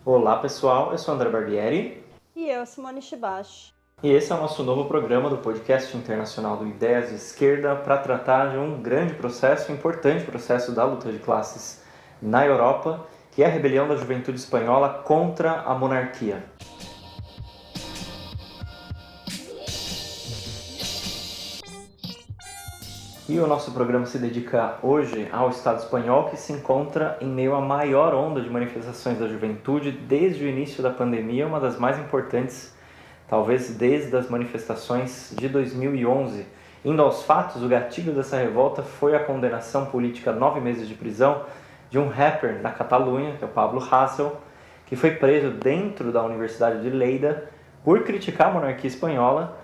Olá pessoal, eu sou André Barbieri E eu, Simone Shibashi. e esse é o nosso novo programa do podcast internacional do Ideias de Esquerda para tratar de um grande processo, um importante processo da luta de classes na Europa, que é a rebelião da juventude espanhola contra a monarquia. E o nosso programa se dedica hoje ao Estado espanhol, que se encontra em meio à maior onda de manifestações da juventude desde o início da pandemia, uma das mais importantes, talvez desde as manifestações de 2011. Indo aos fatos, o gatilho dessa revolta foi a condenação política a 9 meses de prisão de um rapper na Catalunha, que é o Pablo Hasél, que foi preso dentro da Universidade de Lleida por criticar a monarquia espanhola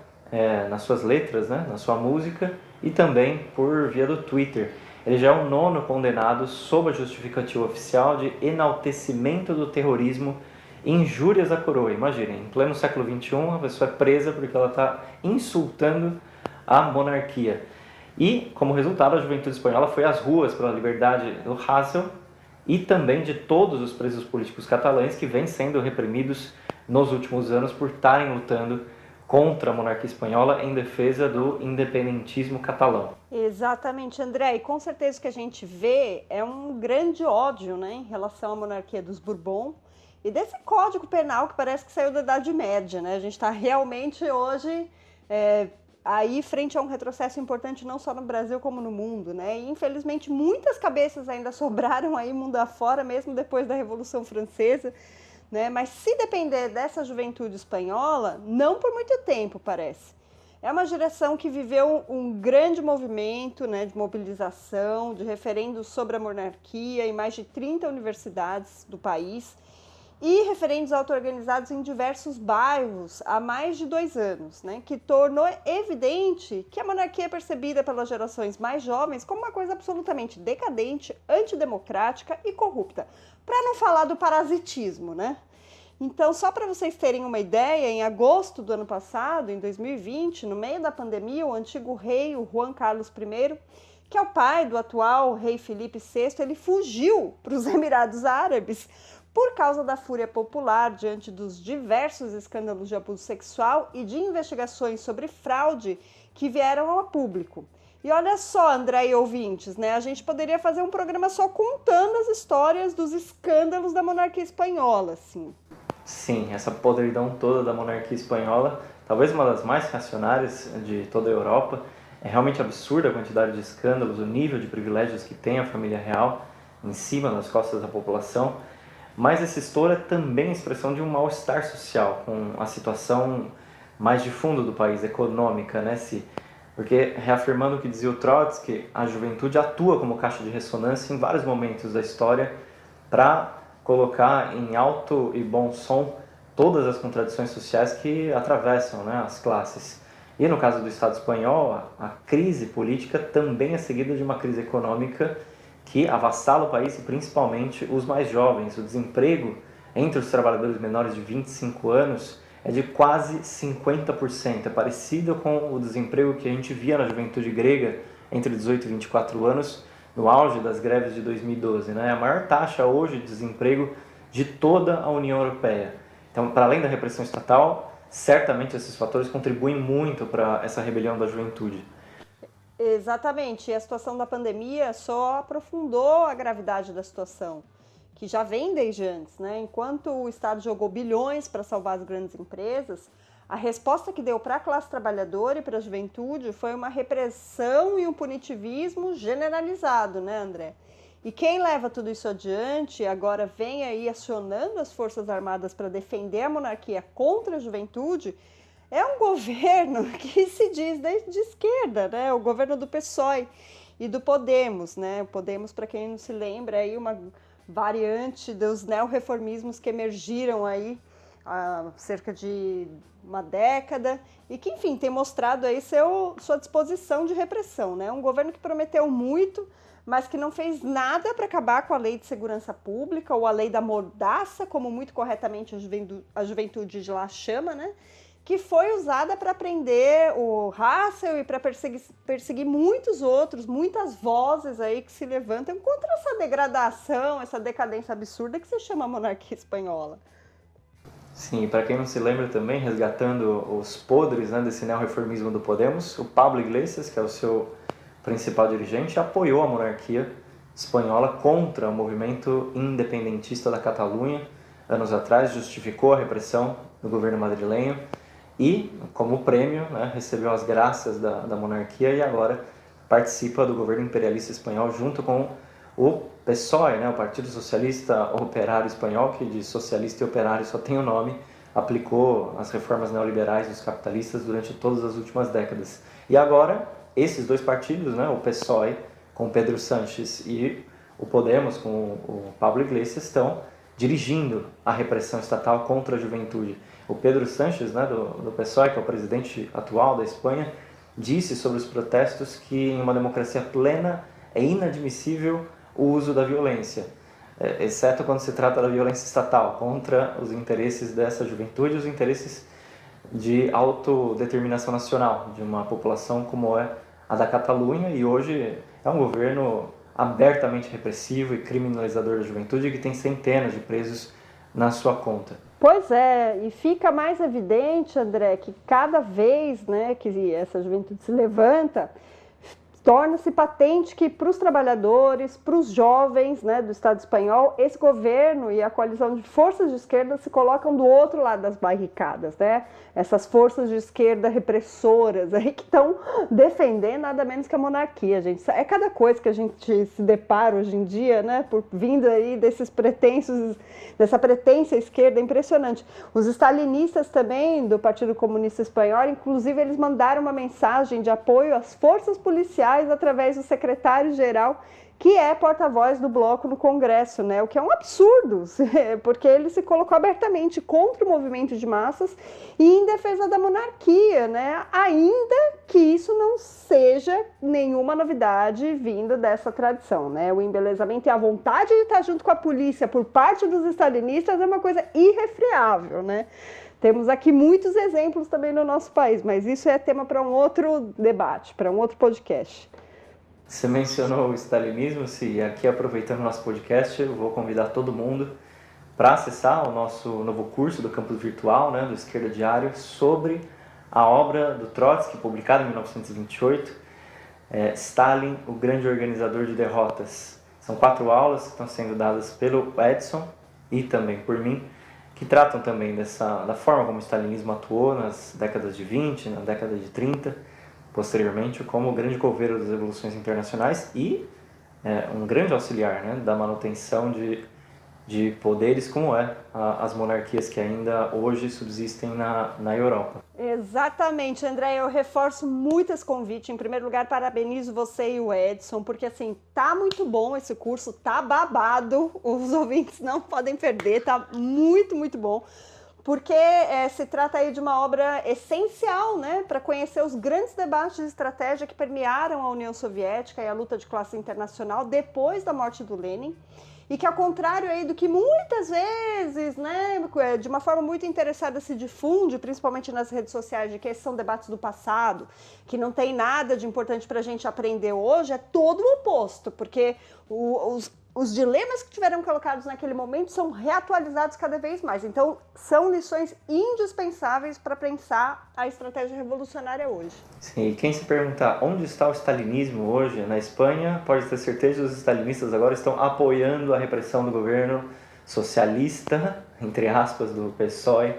nas suas letras, né, na sua música, e também por via do Twitter. Ele já é o 9º condenado sob a justificativa oficial de enaltecimento do terrorismo e injúrias à coroa. Imaginem, em pleno século XXI, a pessoa é presa porque ela está insultando a monarquia. E, como resultado, a juventude espanhola foi às ruas pela liberdade do Hasél e também de todos os presos políticos catalães que vêm sendo reprimidos nos últimos anos por estarem lutando contra a monarquia espanhola em defesa do independentismo catalão. Exatamente, André. E com certeza o que a gente vê é um grande ódio, né, em relação à monarquia dos Bourbon e desse código penal que parece que saiu da Idade Média, né? A gente está realmente hoje aí frente a um retrocesso importante não só no Brasil como no mundo, né? E infelizmente muitas cabeças ainda sobraram aí mundo afora, mesmo depois da Revolução Francesa. Né? Mas se depender dessa juventude espanhola, não por muito tempo, parece. É uma geração que viveu um grande movimento, né, de mobilização, de referendos sobre a monarquia em mais de 30 universidades do país e referendos auto-organizados em diversos bairros há mais de 2 anos, né, que tornou evidente que a monarquia é percebida pelas gerações mais jovens como uma coisa absolutamente decadente, antidemocrática e corrupta. Para não falar do parasitismo, né? Então, só para vocês terem uma ideia, em agosto do ano passado, em 2020, no meio da pandemia, o antigo rei, o Juan Carlos I, que é o pai do atual rei Felipe VI, ele fugiu para os Emirados Árabes por causa da fúria popular diante dos diversos escândalos de abuso sexual e de investigações sobre fraude que vieram ao público. E olha só, André e ouvintes, né? A gente poderia fazer um programa só contando as histórias dos escândalos da monarquia espanhola, assim. Sim, essa podridão toda da monarquia espanhola, talvez uma das mais reacionárias de toda a Europa. É realmente absurda a quantidade de escândalos, o nível de privilégios que tem a família real em cima das costas da população. Mas essa história é também a expressão de um mal-estar social com a situação mais de fundo do país, econômica, né? Porque, reafirmando o que dizia o Trotsky, a juventude atua como caixa de ressonância em vários momentos da história para colocar em alto e bom som todas as contradições sociais que atravessam, né, as classes. E no caso do Estado espanhol, a crise política também é seguida de uma crise econômica que avassala o país e principalmente os mais jovens. O desemprego entre os trabalhadores menores de 25 anos é de quase 50%. É parecido com o desemprego que a gente via na juventude grega entre 18 e 24 anos, no auge das greves de 2012. Né? A maior taxa hoje de desemprego de toda a União Europeia. Então, para além da repressão estatal, certamente esses fatores contribuem muito para essa rebelião da juventude. Exatamente, e a situação da pandemia só aprofundou a gravidade da situação, que já vem desde antes, né? Enquanto o Estado jogou bilhões para salvar as grandes empresas, a resposta que deu para a classe trabalhadora e para a juventude foi uma repressão e um punitivismo generalizado, né, André? E quem leva tudo isso adiante, agora vem aí acionando as Forças Armadas para defender a monarquia contra a juventude, é um governo que se diz de esquerda, né? O governo do PSOE e do Podemos, né? O Podemos, para quem não se lembra, é aí uma variante dos neorreformismos que emergiram aí há cerca de uma década e que, enfim, tem mostrado aí sua disposição de repressão, né? Um governo que prometeu muito, mas que não fez nada para acabar com a lei de segurança pública ou a lei da mordaça, como muito corretamente a juventude de lá chama, né? que foi usada para prender o Hassel e para perseguir muitos outros, muitas vozes aí que se levantam contra essa degradação, essa decadência absurda que se chama monarquia espanhola. Sim, para quem não se lembra também, resgatando os podres, né, desse neorreformismo do Podemos, o Pablo Iglesias, que é o seu principal dirigente, apoiou a monarquia espanhola contra o movimento independentista da Catalunha. Anos atrás, justificou a repressão do governo madrilenho e, como prêmio, né, recebeu as graças da monarquia e agora participa do governo imperialista espanhol junto com o PSOE, né, o Partido Socialista Operário Espanhol, que de socialista e operário só tem o nome, aplicou as reformas neoliberais dos capitalistas durante todas as últimas décadas. E agora, esses dois partidos, né, o PSOE com Pedro Sánchez e o Podemos com o Pablo Iglesias, estão dirigindo a repressão estatal contra a juventude. O Pedro Sánchez, né, do PSOE, que é o presidente atual da Espanha, disse sobre os protestos que em uma democracia plena é inadmissível o uso da violência, exceto quando se trata da violência estatal, contra os interesses dessa juventude, os interesses de autodeterminação nacional, de uma população como é a da Catalunha, e hoje é um governo abertamente repressivo e criminalizador da juventude que tem centenas de presos na sua conta. Pois é, e fica mais evidente, André, que cada vez, né, que essa juventude se levanta, torna-se patente que para os trabalhadores, para os jovens, né, do Estado espanhol, esse governo e a coalizão de forças de esquerda se colocam do outro lado das barricadas, né? Essas forças de esquerda repressoras aí que estão defendendo nada menos que a monarquia, gente. É cada coisa que a gente se depara hoje em dia, né, por vindo aí dessa pretensa esquerda impressionante. Os stalinistas também do Partido Comunista Espanhol, inclusive, eles mandaram uma mensagem de apoio às forças policiais através do secretário-geral, que é porta-voz do bloco no Congresso, né? O que é um absurdo, porque ele se colocou abertamente contra o movimento de massas e em defesa da monarquia, né? Ainda que isso não seja nenhuma novidade vinda dessa tradição, né? O embelezamento e a vontade de estar junto com a polícia por parte dos stalinistas é uma coisa irrefreável, né? Temos aqui muitos exemplos também no nosso país, mas isso é tema para um outro debate, para um outro podcast. Você mencionou o stalinismo, e aqui aproveitando o nosso podcast, eu vou convidar todo mundo para acessar o nosso novo curso do campus virtual, né, do Esquerda Diário, sobre a obra do Trotsky, publicada em 1928, Stalin, o grande organizador de derrotas. São 4 aulas que estão sendo dadas pelo Edson e também por mim, que tratam também da forma como o stalinismo atuou nas décadas de 20, na década de 30, posteriormente como o grande coveiro das revoluções internacionais e um grande auxiliar, né, da manutenção de poderes como as monarquias que ainda hoje subsistem na Europa. Exatamente, André, eu reforço muito esse convite. Em primeiro lugar, parabenizo você e o Edson, porque assim, tá muito bom esse curso, tá babado, os ouvintes não podem perder, tá muito, muito bom. Porque se trata aí de uma obra essencial, né, para conhecer os grandes debates de estratégia que permearam a União Soviética e a luta de classe internacional depois da morte do Lenin. E que, ao contrário aí do que muitas vezes, né, de uma forma muito interessada se difunde, principalmente nas redes sociais, de que esses são debates do passado, que não tem nada de importante para a gente aprender hoje, é todo o oposto, porque os dilemas que tiveram colocados naquele momento são reatualizados cada vez mais. Então, são lições indispensáveis para pensar a estratégia revolucionária hoje. Sim, e quem se perguntar onde está o stalinismo hoje na Espanha, pode ter certeza que os stalinistas agora estão apoiando a repressão do governo socialista, entre aspas, do PSOE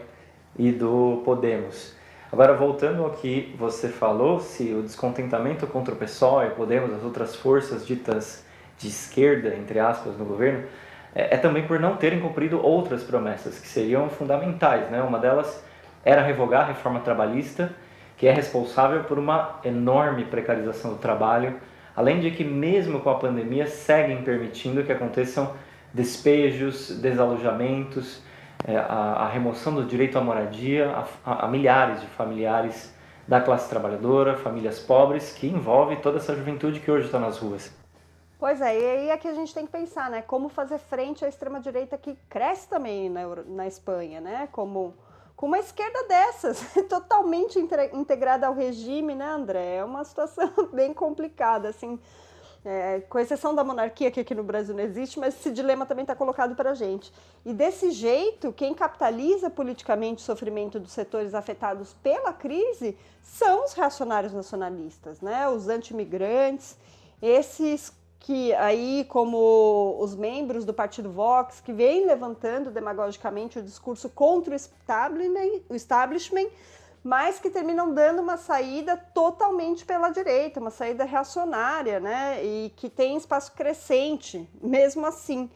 e do Podemos. Agora, voltando ao que você falou, se o descontentamento contra o PSOE, Podemos, as outras forças ditas de esquerda, entre aspas, no governo, é também por não terem cumprido outras promessas que seriam fundamentais, né? Uma delas era revogar a reforma trabalhista, que é responsável por uma enorme precarização do trabalho, além de que, mesmo com a pandemia, seguem permitindo que aconteçam despejos, desalojamentos, a remoção do direito à moradia a milhares de familiares da classe trabalhadora, famílias pobres, que envolve toda essa juventude que hoje está nas ruas. Pois é, e aí é que a gente tem que pensar, né, como fazer frente à extrema-direita que cresce também na Espanha, né, como com uma esquerda dessas, totalmente integrada ao regime, né, André? É uma situação bem complicada, assim, com exceção da monarquia, que aqui no Brasil não existe, mas esse dilema também está colocado para a gente. E desse jeito, quem capitaliza politicamente o sofrimento dos setores afetados pela crise são os reacionários nacionalistas, né? Os anti-imigrantes, esses que aí, como os membros do Partido Vox, que vêm levantando demagogicamente o discurso contra o establishment, mas que terminam dando uma saída totalmente pela direita, uma saída reacionária, né? E que tem espaço crescente, mesmo assim,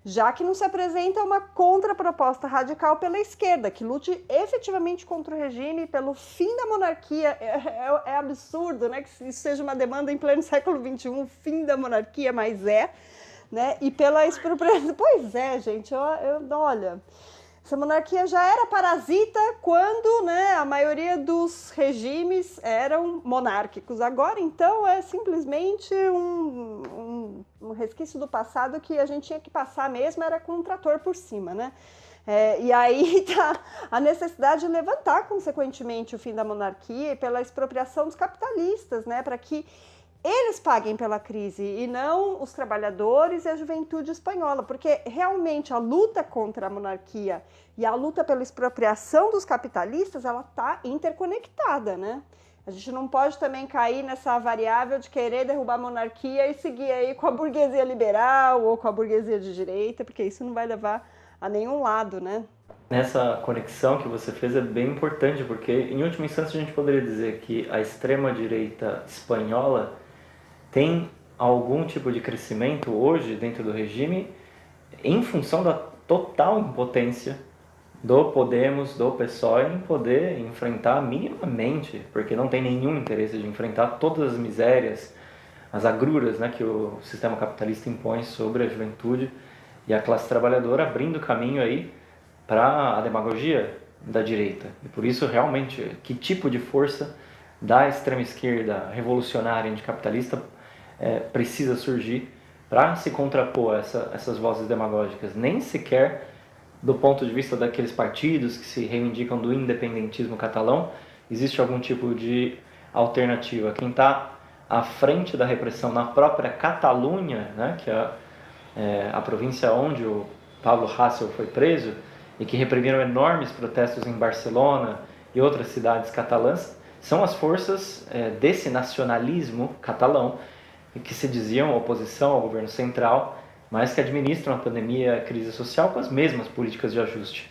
já que não se apresenta uma contraproposta radical pela esquerda, que lute efetivamente contra o regime, pelo fim da monarquia. É absurdo, né, que isso seja uma demanda em pleno século XXI, o fim da monarquia, mas né, e pela expropriação. Pois é, gente, olha, essa monarquia já era parasita quando, né, a maioria dos regimes eram monárquicos. Agora, então, é simplesmente um resquício do passado que a gente tinha que passar mesmo, era com um trator por cima, né? E aí tá a necessidade de levantar, consequentemente, o fim da monarquia pela expropriação dos capitalistas, né? Para que eles paguem pela crise e não os trabalhadores e a juventude espanhola, porque realmente a luta contra a monarquia e a luta pela expropriação dos capitalistas, ela está interconectada, né? A gente não pode também cair nessa variável de querer derrubar a monarquia e seguir aí com a burguesia liberal ou com a burguesia de direita, porque isso não vai levar a nenhum lado, né? Nessa conexão que você fez é bem importante, porque em última instância a gente poderia dizer que a extrema-direita espanhola tem algum tipo de crescimento hoje dentro do regime em função da total impotência do Podemos, do PSOE em poder enfrentar minimamente, porque não tem nenhum interesse de enfrentar todas as misérias, as agruras, né, que o sistema capitalista impõe sobre a juventude e a classe trabalhadora, abrindo caminho aí para a demagogia da direita. E por isso, realmente, que tipo de força da extrema esquerda revolucionária anticapitalista precisa surgir para se contrapor a essas vozes demagógicas? Nem sequer do ponto de vista daqueles partidos que se reivindicam do independentismo catalão, existe algum tipo de alternativa. Quem está à frente da repressão na própria Catalunha, né, que é a província onde o Pablo Hasél foi preso, e que reprimiram enormes protestos em Barcelona e outras cidades catalãs, são as forças desse nacionalismo catalão, que se diziam oposição ao governo central, mas que administram a pandemia e a crise social com as mesmas políticas de ajuste.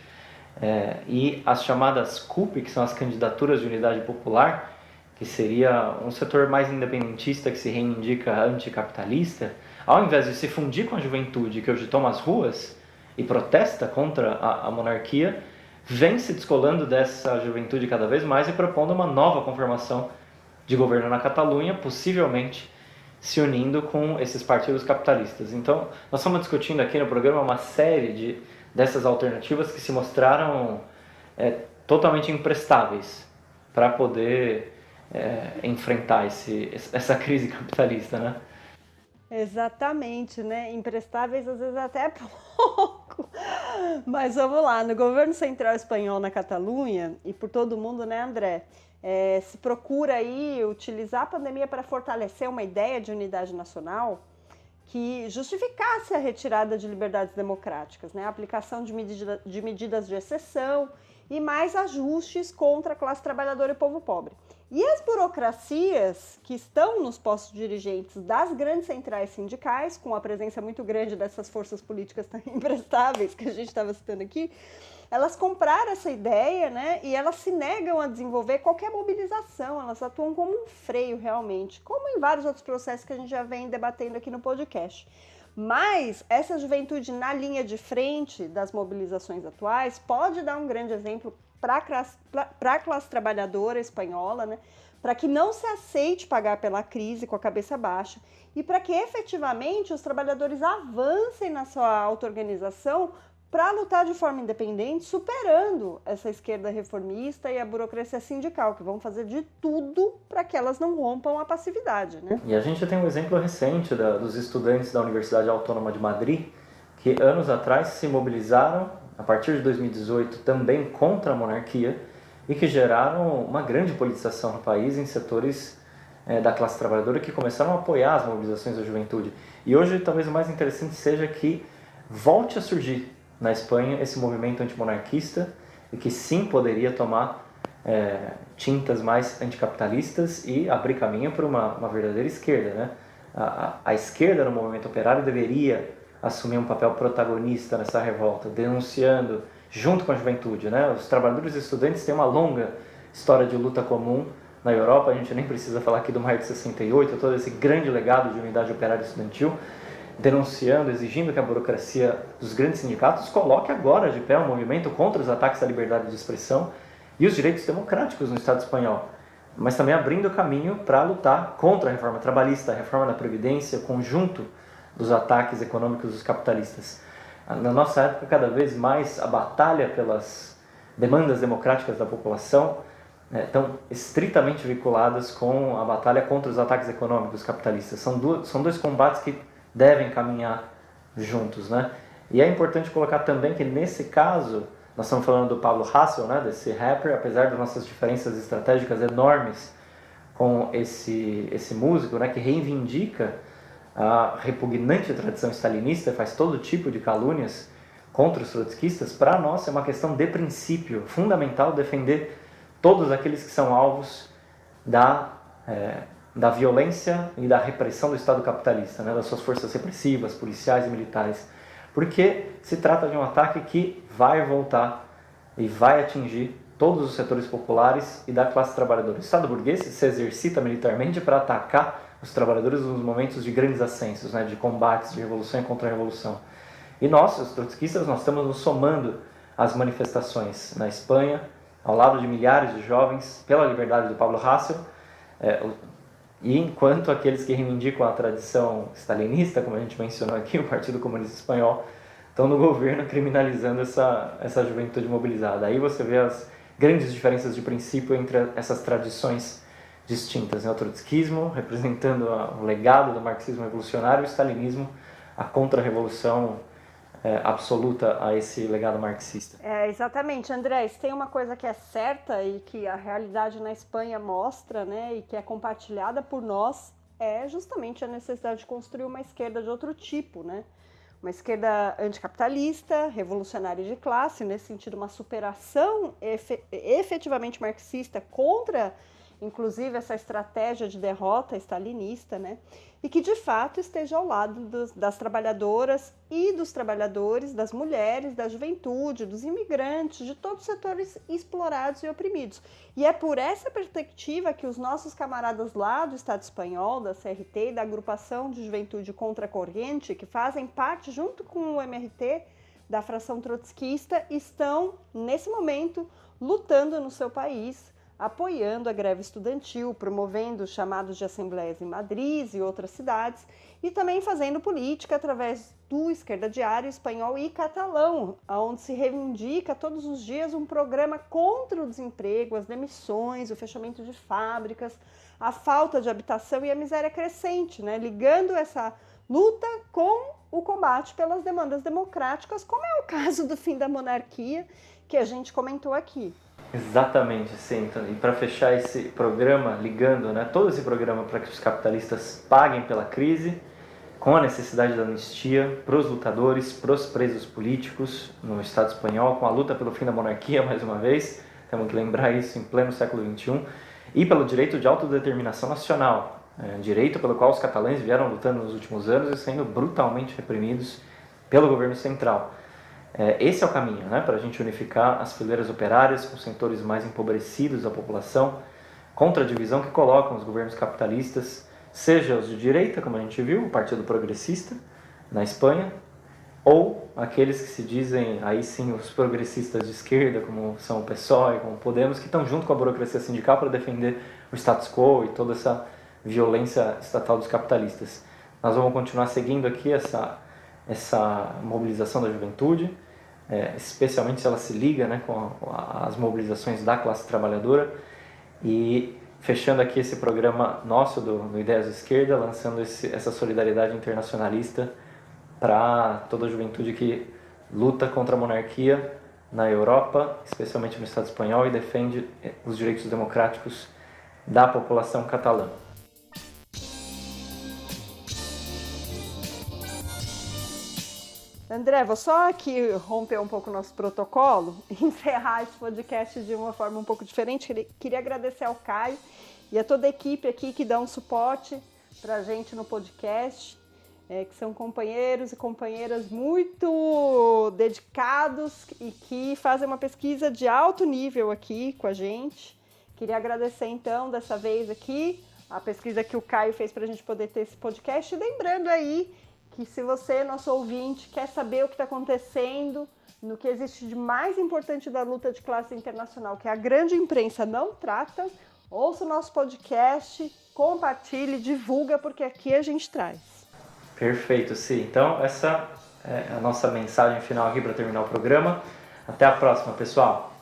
E as chamadas CUP, que são as candidaturas de unidade popular, que seria um setor mais independentista que se reivindica anticapitalista, ao invés de se fundir com a juventude que hoje toma as ruas e protesta contra a monarquia, vem se descolando dessa juventude cada vez mais e propondo uma nova conformação de governo na Catalunha, possivelmente se unindo com esses partidos capitalistas. Então, nós estamos discutindo aqui no programa uma série dessas alternativas que se mostraram totalmente imprestáveis para poder enfrentar essa crise capitalista, né? Exatamente, né? Imprestáveis às vezes até pouco. Mas vamos lá, no governo central espanhol na Catalunha e por todo mundo, né, André? Se procura aí utilizar a pandemia para fortalecer uma ideia de unidade nacional que justificasse a retirada de liberdades democráticas, né? A aplicação de medidas de exceção e mais ajustes contra a classe trabalhadora e povo pobre. E as burocracias que estão nos postos dirigentes das grandes centrais sindicais, com a presença muito grande dessas forças políticas tão imprestáveis que a gente estava citando aqui, elas compraram essa ideia, né, e elas se negam a desenvolver qualquer mobilização, elas atuam como um freio realmente, como em vários outros processos que a gente já vem debatendo aqui no podcast. Mas essa juventude na linha de frente das mobilizações atuais pode dar um grande exemplo para a classe trabalhadora espanhola, né, para que não se aceite pagar pela crise com a cabeça baixa e para que efetivamente os trabalhadores avancem na sua auto-organização para lutar de forma independente, superando essa esquerda reformista e a burocracia sindical, que vão fazer de tudo para que elas não rompam a passividade, né? E a gente tem um exemplo recente dos estudantes da Universidade Autônoma de Madrid, que anos atrás se mobilizaram a partir de 2018, também contra a monarquia e que geraram uma grande politização no país em setores da classe trabalhadora que começaram a apoiar as mobilizações da juventude. E hoje, talvez o mais interessante seja que volte a surgir na Espanha esse movimento antimonarquista e que sim poderia tomar tintas mais anticapitalistas e abrir caminho para uma verdadeira esquerda, né? A esquerda no movimento operário deveria assumir um papel protagonista nessa revolta, denunciando junto com a juventude, né? Os trabalhadores e estudantes têm uma longa história de luta comum na Europa, a gente nem precisa falar aqui do Maio de 68, todo esse grande legado de unidade operária estudantil, denunciando, exigindo que a burocracia dos grandes sindicatos coloque agora de pé um movimento contra os ataques à liberdade de expressão e os direitos democráticos no Estado espanhol, mas também abrindo caminho para lutar contra a reforma trabalhista, a reforma da Previdência, conjunto dos ataques econômicos dos capitalistas. Na nossa época, cada vez mais a batalha pelas demandas democráticas da população estão estritamente vinculadas com a batalha contra os ataques econômicos capitalistas. São dois combates que devem caminhar juntos, né? E é importante colocar também que nesse caso, nós estamos falando do Pablo Hasél, né, desse rapper, apesar das nossas diferenças estratégicas enormes com esse músico, né, que reivindica a repugnante tradição stalinista, faz todo tipo de calúnias contra os trotskistas. Para nós é uma questão de princípio, fundamental defender todos aqueles que são alvos da violência e da repressão do Estado capitalista, né, das suas forças repressivas, policiais e militares, porque se trata de um ataque que vai voltar e vai atingir todos os setores populares e da classe trabalhadora. O Estado burguês se exercita militarmente para atacar os trabalhadores nos momentos de grandes ascensos, né, de combates, de revolução e contra-revolução. E nós, os trotskistas, nós estamos nos somando às manifestações na Espanha, ao lado de milhares de jovens pela liberdade do Pablo Hasél, e enquanto aqueles que reivindicam a tradição stalinista, como a gente mencionou aqui, o Partido Comunista Espanhol, estão no governo criminalizando essa juventude mobilizada. Aí você vê as grandes diferenças de princípio entre essas tradições distintas, né? O trotskismo representando o legado do marxismo revolucionário e o stalinismo, a contra-revolução absoluta a esse legado marxista. Exatamente, André, tem uma coisa que é certa e que a realidade na Espanha mostra, né, e que é compartilhada por nós, é justamente a necessidade de construir uma esquerda de outro tipo, né? Uma esquerda anticapitalista, revolucionária de classe, nesse sentido uma superação efetivamente marxista contra, inclusive, essa estratégia de derrota stalinista, né? E que, de fato, esteja ao lado das trabalhadoras e dos trabalhadores, das mulheres, da juventude, dos imigrantes, de todos os setores explorados e oprimidos. E é por essa perspectiva que os nossos camaradas lá do Estado espanhol, da CRT e da Agrupação de Juventude Contra a Corrente, que fazem parte, junto com o MRT, da fração trotskista, estão, nesse momento, lutando no seu país, apoiando a greve estudantil, promovendo chamados de assembleias em Madrid e outras cidades, e também fazendo política através do Esquerda Diário espanhol e catalão, onde se reivindica todos os dias um programa contra o desemprego, as demissões, o fechamento de fábricas, a falta de habitação e a miséria crescente, né? Ligando essa luta com o combate pelas demandas democráticas, como é o caso do fim da monarquia, que a gente comentou aqui. Exatamente, sim. E para fechar esse programa, ligando, né, todo esse programa para que os capitalistas paguem pela crise, com a necessidade da anistia para os lutadores, para os presos políticos no Estado espanhol, com a luta pelo fim da monarquia, mais uma vez, temos que lembrar isso em pleno século XXI, e pelo direito de autodeterminação nacional, direito pelo qual os catalães vieram lutando nos últimos anos e sendo brutalmente reprimidos pelo governo central. Esse é o caminho, né, para a gente unificar as fileiras operárias com os setores mais empobrecidos da população, contra a divisão que colocam os governos capitalistas, seja os de direita, como a gente viu, o Partido Progressista na Espanha, ou aqueles que se dizem, aí sim, os progressistas de esquerda, como são o PSOE, como o Podemos, que estão junto com a burocracia sindical para defender o status quo e toda essa violência estatal dos capitalistas. Nós vamos continuar seguindo aqui essa mobilização da juventude, especialmente se ela se liga, né, com as mobilizações da classe trabalhadora, e fechando aqui esse programa nosso do Ideias de Esquerda, lançando essa solidariedade internacionalista para toda a juventude que luta contra a monarquia na Europa, especialmente no Estado espanhol, e defende os direitos democráticos da população catalã. André, vou só aqui romper um pouco o nosso protocolo e encerrar esse podcast de uma forma um pouco diferente. Queria agradecer ao Caio e a toda a equipe aqui que dá um suporte para a gente no podcast, que são companheiros e companheiras muito dedicados e que fazem uma pesquisa de alto nível aqui com a gente. Queria agradecer, então, dessa vez aqui, a pesquisa que o Caio fez para a gente poder ter esse podcast. E lembrando aí que se você, nosso ouvinte, quer saber o que está acontecendo, no que existe de mais importante da luta de classe internacional, que a grande imprensa não trata, ouça o nosso podcast, compartilhe, divulga, porque aqui a gente traz. Perfeito, sim. Então, essa é a nossa mensagem final aqui para terminar o programa. Até a próxima, pessoal!